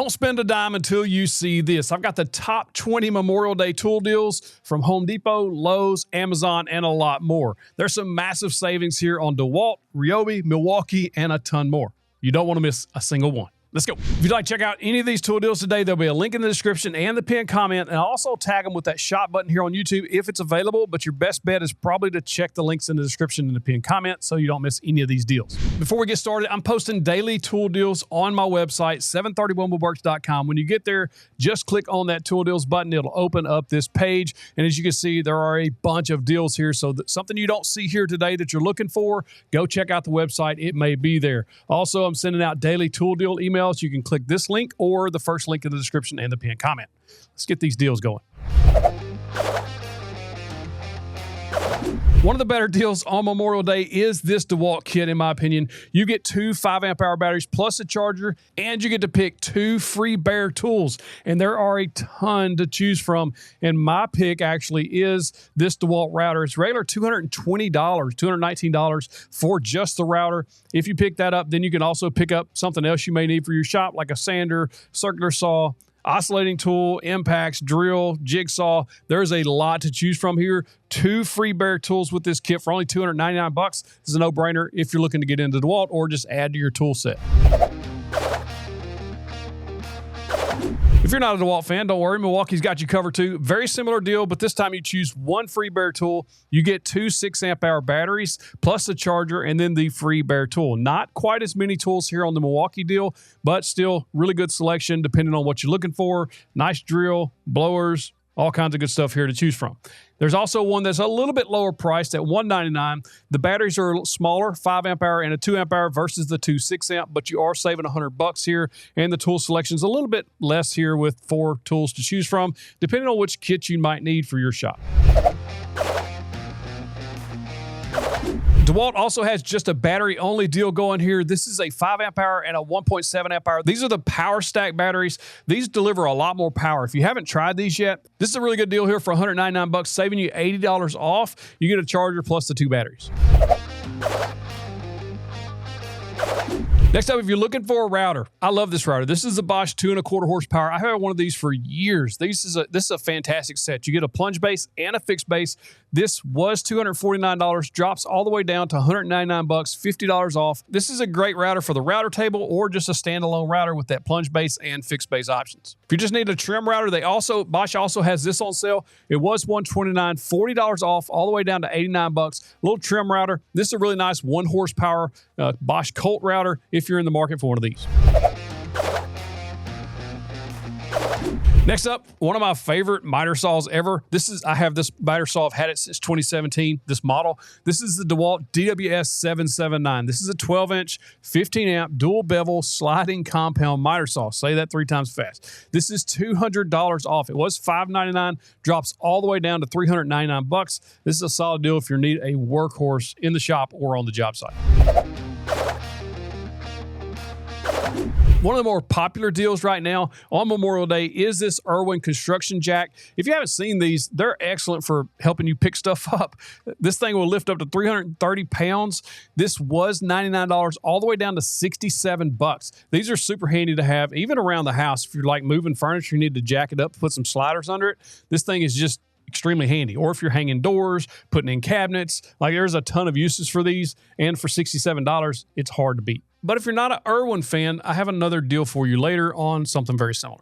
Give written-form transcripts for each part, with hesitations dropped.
Don't spend a dime until you see this. I've got the top 20 Memorial Day tool deals from Home Depot, Lowe's, Amazon, and a lot more. There's some massive savings here on DeWALT, Ryobi, Milwaukee, and a ton more. You don't want to miss a single one. Let's go. If you'd like to check out any of these tool deals today, there'll be a link in the description and the pinned comment, and I'll also tag them with that shop button here on YouTube if it's available, but your best bet is probably to check the links in the description and the pinned comment so you don't miss any of these deals. Before we get started, I'm posting daily tool deals on my website, 731woodworks.com. When you get there, just click on that tool deals button. It'll open up this page, and as you can see, there are a bunch of deals here, so that something you don't see here today that you're looking for, go check out the website. It may be there. Also, I'm sending out daily tool deal emails. You can click this link or the first link in the description and the pinned comment. Let's get these deals going. One of the better deals on Memorial Day is this DeWALT kit, in my opinion. You get 2 5 amp hour batteries plus a charger, and you get to pick 2 free bare tools. And there are a ton to choose from. And my pick actually is this DeWALT router. It's regular $220, $219 for just the router. If you pick that up, then you can also pick up something else you may need for your shop, like a sander, circular saw, oscillating tool, impacts, drill, jigsaw. There's a lot to choose from here. 2 free bare tools with this kit for only $299. This is a no-brainer if you're looking to get into DeWALT or just add to your tool set. If you're not a DeWALT fan, don't worry, Milwaukee's got you covered too. Very similar deal, but this time you choose 1 free bare tool. You get 2 6 amp hour batteries, plus a charger, and then the free bare tool. Not quite as many tools here on the Milwaukee deal, but still really good selection depending on what you're looking for. Nice drill, blowers, all kinds of good stuff here to choose from. There's also one that's a little bit lower priced at $199. The batteries are a little smaller, 5 amp hour and a 2 amp hour versus the 2 6 amp, but you are saving $100 here, and the tool selection is a little bit less here with 4 tools to choose from, depending on which kit you might need for your shop. DeWALT also has just a battery-only deal going here. This is a 5 amp hour and a 1.7 amp hour. These are the PowerStack batteries. These deliver a lot more power. If you haven't tried these yet, this is a really good deal here for $199, saving you $80 off. You get a charger plus the 2 batteries. Next up, if you're looking for a router, I love this router. This is a Bosch 2.25 horsepower. I had one of these for years. This is a fantastic set. You get a plunge base and a fixed base. This was $249, drops all the way down to $199, $50 off. This is a great router for the router table or just a standalone router with that plunge base and fixed base options. If you just need a trim router, Bosch also has this on sale. It was $129, $40 off, all the way down to $89. Little trim router. This is a really nice 1 horsepower Bosch Colt router if you're in the market for one of these. Next up, one of my favorite miter saws ever. I have this miter saw. I've had it since 2017, this model. This is the DeWALT DWS 779. This is a 12-inch, 15-amp, dual bevel, sliding compound miter saw. Say that 3 times fast. This is $200 off. It was $599, drops all the way down to $399. This is a solid deal if you need a workhorse in the shop or on the job site. One of the more popular deals right now on Memorial Day is this IRWIN construction jack. If you haven't seen these, they're excellent for helping you pick stuff up. This thing will lift up to 330 pounds. This was $99 all the way down to $67. These are super handy to have, even around the house. If you're like moving furniture, you need to jack it up, put some sliders under it. This thing is just extremely handy. Or if you're hanging doors, putting in cabinets, like there's a ton of uses for these. And for $67, it's hard to beat. But if you're not an IRWIN fan, I have another deal for you later on something very similar.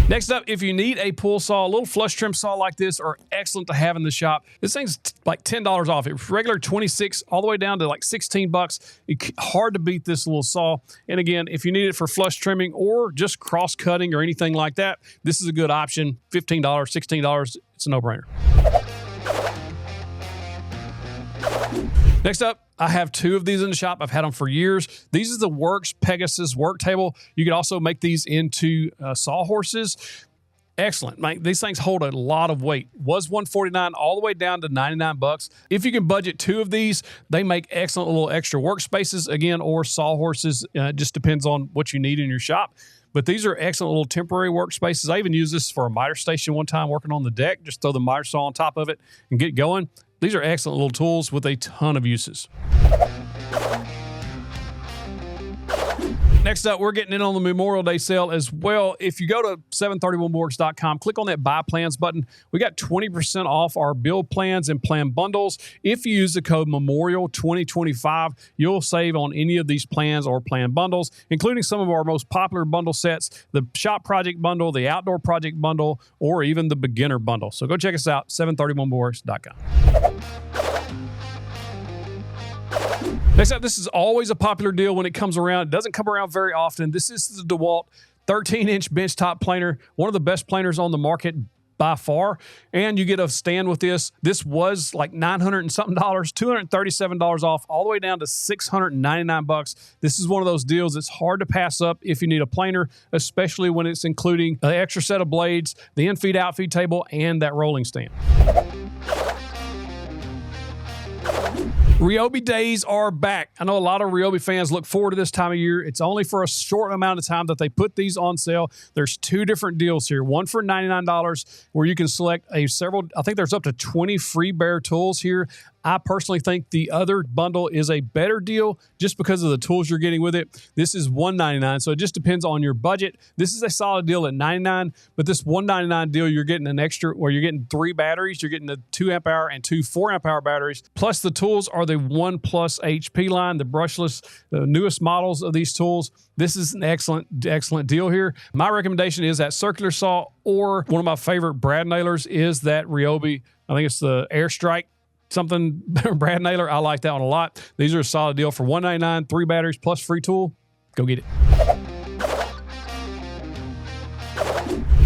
Next up, if you need a pull saw, a little flush trim saw like this are excellent to have in the shop. This thing's like $10 off. It's regular $26 all the way down to like $16. It's hard to beat this little saw. And again, if you need it for flush trimming or just cross cutting or anything like that, this is a good option. $15, $16, it's a no-brainer. Next up, I have 2 of these in the shop. I've had them for years. These are the WORX Pegasus work table. You can also make these into sawhorses. Excellent. These things hold a lot of weight. Was $149 all the way down to $99. If you can budget 2 of these, they make excellent little extra workspaces, again, or sawhorses. It just depends on what you need in your shop. But these are excellent little temporary workspaces. I even used this for a miter station one time working on the deck. Just throw the miter saw on top of it and get going. These are excellent little tools with a ton of uses. Next up, we're getting in on the Memorial Day sale as well. If you go to 731works.com, click on that Buy Plans button. We got 20% off our build plans and plan bundles. If you use the code MEMORIAL2025, you'll save on any of these plans or plan bundles, including some of our most popular bundle sets, the Shop Project Bundle, the Outdoor Project Bundle, or even the Beginner Bundle. So go check us out, 731works.com. Next up, this is always a popular deal when it comes around. It doesn't come around very often. This is the DeWALT 13-inch benchtop planer, one of the best planers on the market by far. And you get a stand with this. This was like $900 and something, $237 off, all the way down to $699. This is one of those deals that's hard to pass up if you need a planer, especially when it's including an extra set of blades, the in-feed, out-feed table, and that rolling stand. Ryobi days are back. I know a lot of Ryobi fans look forward to this time of year. It's only for a short amount of time that they put these on sale. There's two different deals here. One for $99 where you can select I think there's up to 20 free bare tools here. I personally think the other bundle is a better deal just because of the tools you're getting with it. This is $199, so it just depends on your budget. This is a solid deal at $99, but this $199 deal, you're getting an extra, where you're getting 3 batteries. You're getting the 2 amp hour and 2 4 amp hour batteries. Plus the tools are the 1+ HP line, the brushless, the newest models of these tools. This is an excellent deal here. My recommendation is that circular saw, or one of my favorite brad nailers is that Ryobi. I think it's the Airstrike something brad nailer. I like that one a lot. These are a solid deal for $199, 3 batteries plus free tool. Go get it.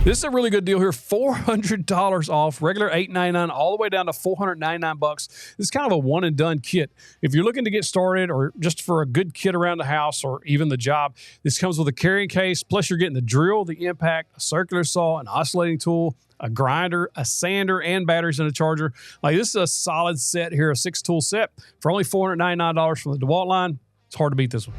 This is a really good deal here. $400 off, regular $899 all the way down to $499. This is kind of a one and done kit. If you're looking to get started or just for a good kit around the house or even the job, this comes with a carrying case. Plus you're getting the drill, the impact, a circular saw, an oscillating tool, a grinder, a sander, and batteries and a charger. Like, this is a solid set here, a 6-tool set for only $499 from the DeWALT line. It's hard to beat this one.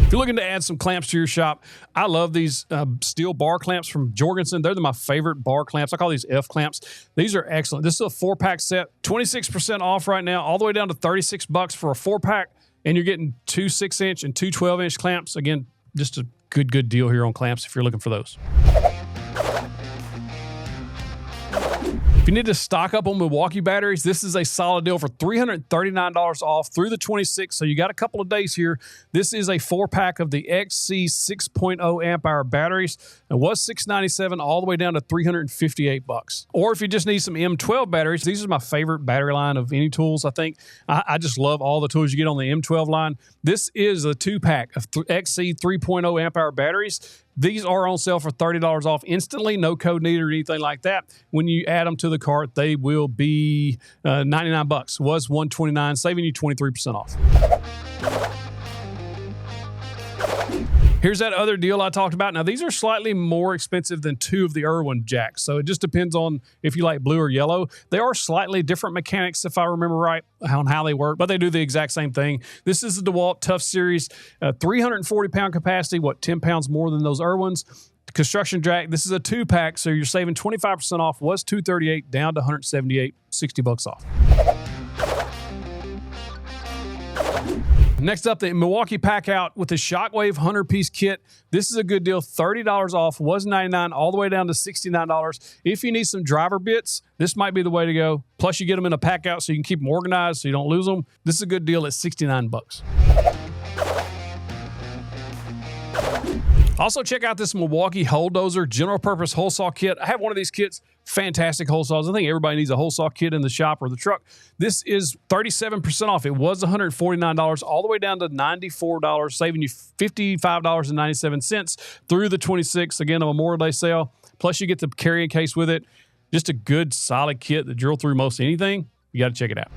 If you're looking to add some clamps to your shop, I love these steel bar clamps from Jorgensen. They're my favorite bar clamps. I call these F clamps. These are excellent. This is a 4-pack set, 26% off right now, all the way down to $36 for a 4-pack, and you're getting 2 6-inch and 2 12-inch clamps. Again, just a good deal here on clamps if you're looking for those. If you need to stock up on Milwaukee batteries, this is a solid deal for $339 off through the 26th. So you got a couple of days here. This is a 4-pack of the XC 6.0 amp hour batteries. It was $697 all the way down to $358. Or if you just need some M12 batteries, these are my favorite battery line of any tools. I think I just love all the tools you get on the M12 line. This is a 2-pack of XC 3.0 amp hour batteries. These are on sale for $30 off instantly, no code needed or anything like that. When you add them to the cart, they will be $99. Was $129, saving you 23% off. Here's that other deal I talked about. Now, these are slightly more expensive than 2 of the IRWIN jacks, so it just depends on if you like blue or yellow. They are slightly different mechanics, if I remember right, on how they work, but they do the exact same thing. This is the DeWALT Tough Series, 340-pound capacity, 10 pounds more than those IRWINs. Construction jack, this is a 2-pack, so you're saving 25% off. Was $238 down to $178, $60 off. Next up, the Milwaukee Packout with the Shockwave 100-piece kit. This is a good deal, $30 off, was $99 all the way down to $69. If you need some driver bits, this might be the way to go. Plus, you get them in a Packout so you can keep them organized so you don't lose them. This is a good deal at $69. Also, check out this Milwaukee Hole Dozer general purpose hole saw kit. I have one of these kits. Fantastic hole saws. I think everybody needs a hole saw kit in the shop or the truck. This is 37% off. It was $149 all the way down to $94, saving you $55.97 through the 26th. Again, a Memorial Day sale. Plus, you get the carrying case with it. Just a good, solid kit that drill through most anything. You got to check it out.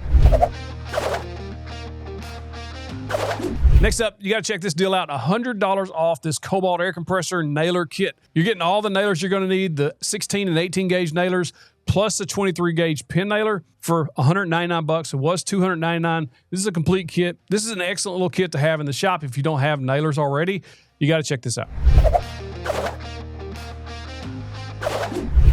Next up, you got to check this deal out. $100 off this Cobalt air compressor nailer kit. You're getting all the nailers you're going to need, the 16 and 18 gauge nailers, plus the 23 gauge pin nailer for $199. It was $299. This is a complete kit. This is an excellent little kit to have in the shop if you don't have nailers already. You got to check this out.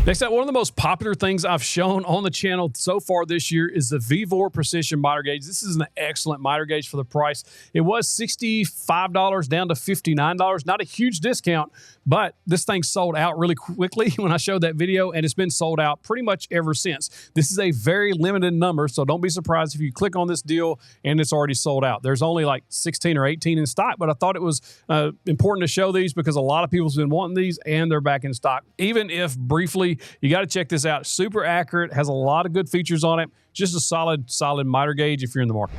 Next up, one of the most popular things I've shown on the channel so far this year is the VEVOR Precision Miter Gauge. This is an excellent miter gauge for the price. It was $65 down to $59. Not a huge discount, but this thing sold out really quickly when I showed that video, and it's been sold out pretty much ever since. This is a very limited number, so don't be surprised if you click on this deal and it's already sold out. There's only like 16 or 18 in stock, but I thought it was important to show these because a lot of people have been wanting these and they're back in stock. Even if briefly, you got to check this out. Super accurate, has a lot of good features on it. Just a solid miter gauge if you're in the market.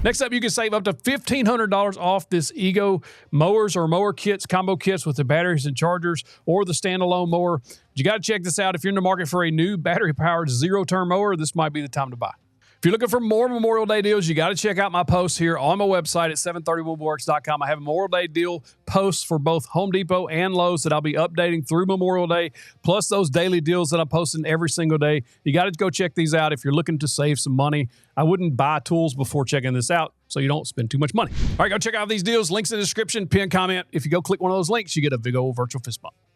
Next up, you can save up to $1,500 off this Ego mowers or mower kits, combo kits with the batteries and chargers, or the standalone mower. You got to check this out. If you're in the market for a new battery-powered zero-turn mower, this might be the time to buy. If you're looking for more Memorial Day deals, you got to check out my posts here on my website at 730woodworks.com. I have a Memorial Day deal posts for both Home Depot and Lowe's that I'll be updating through Memorial Day, plus those daily deals that I'm posting every single day. You got to go check these out if you're looking to save some money. I wouldn't buy tools before checking this out so you don't spend too much money. All right, go check out these deals. Links in the description, pin comment. If you go click one of those links, you get a big old virtual fist bump.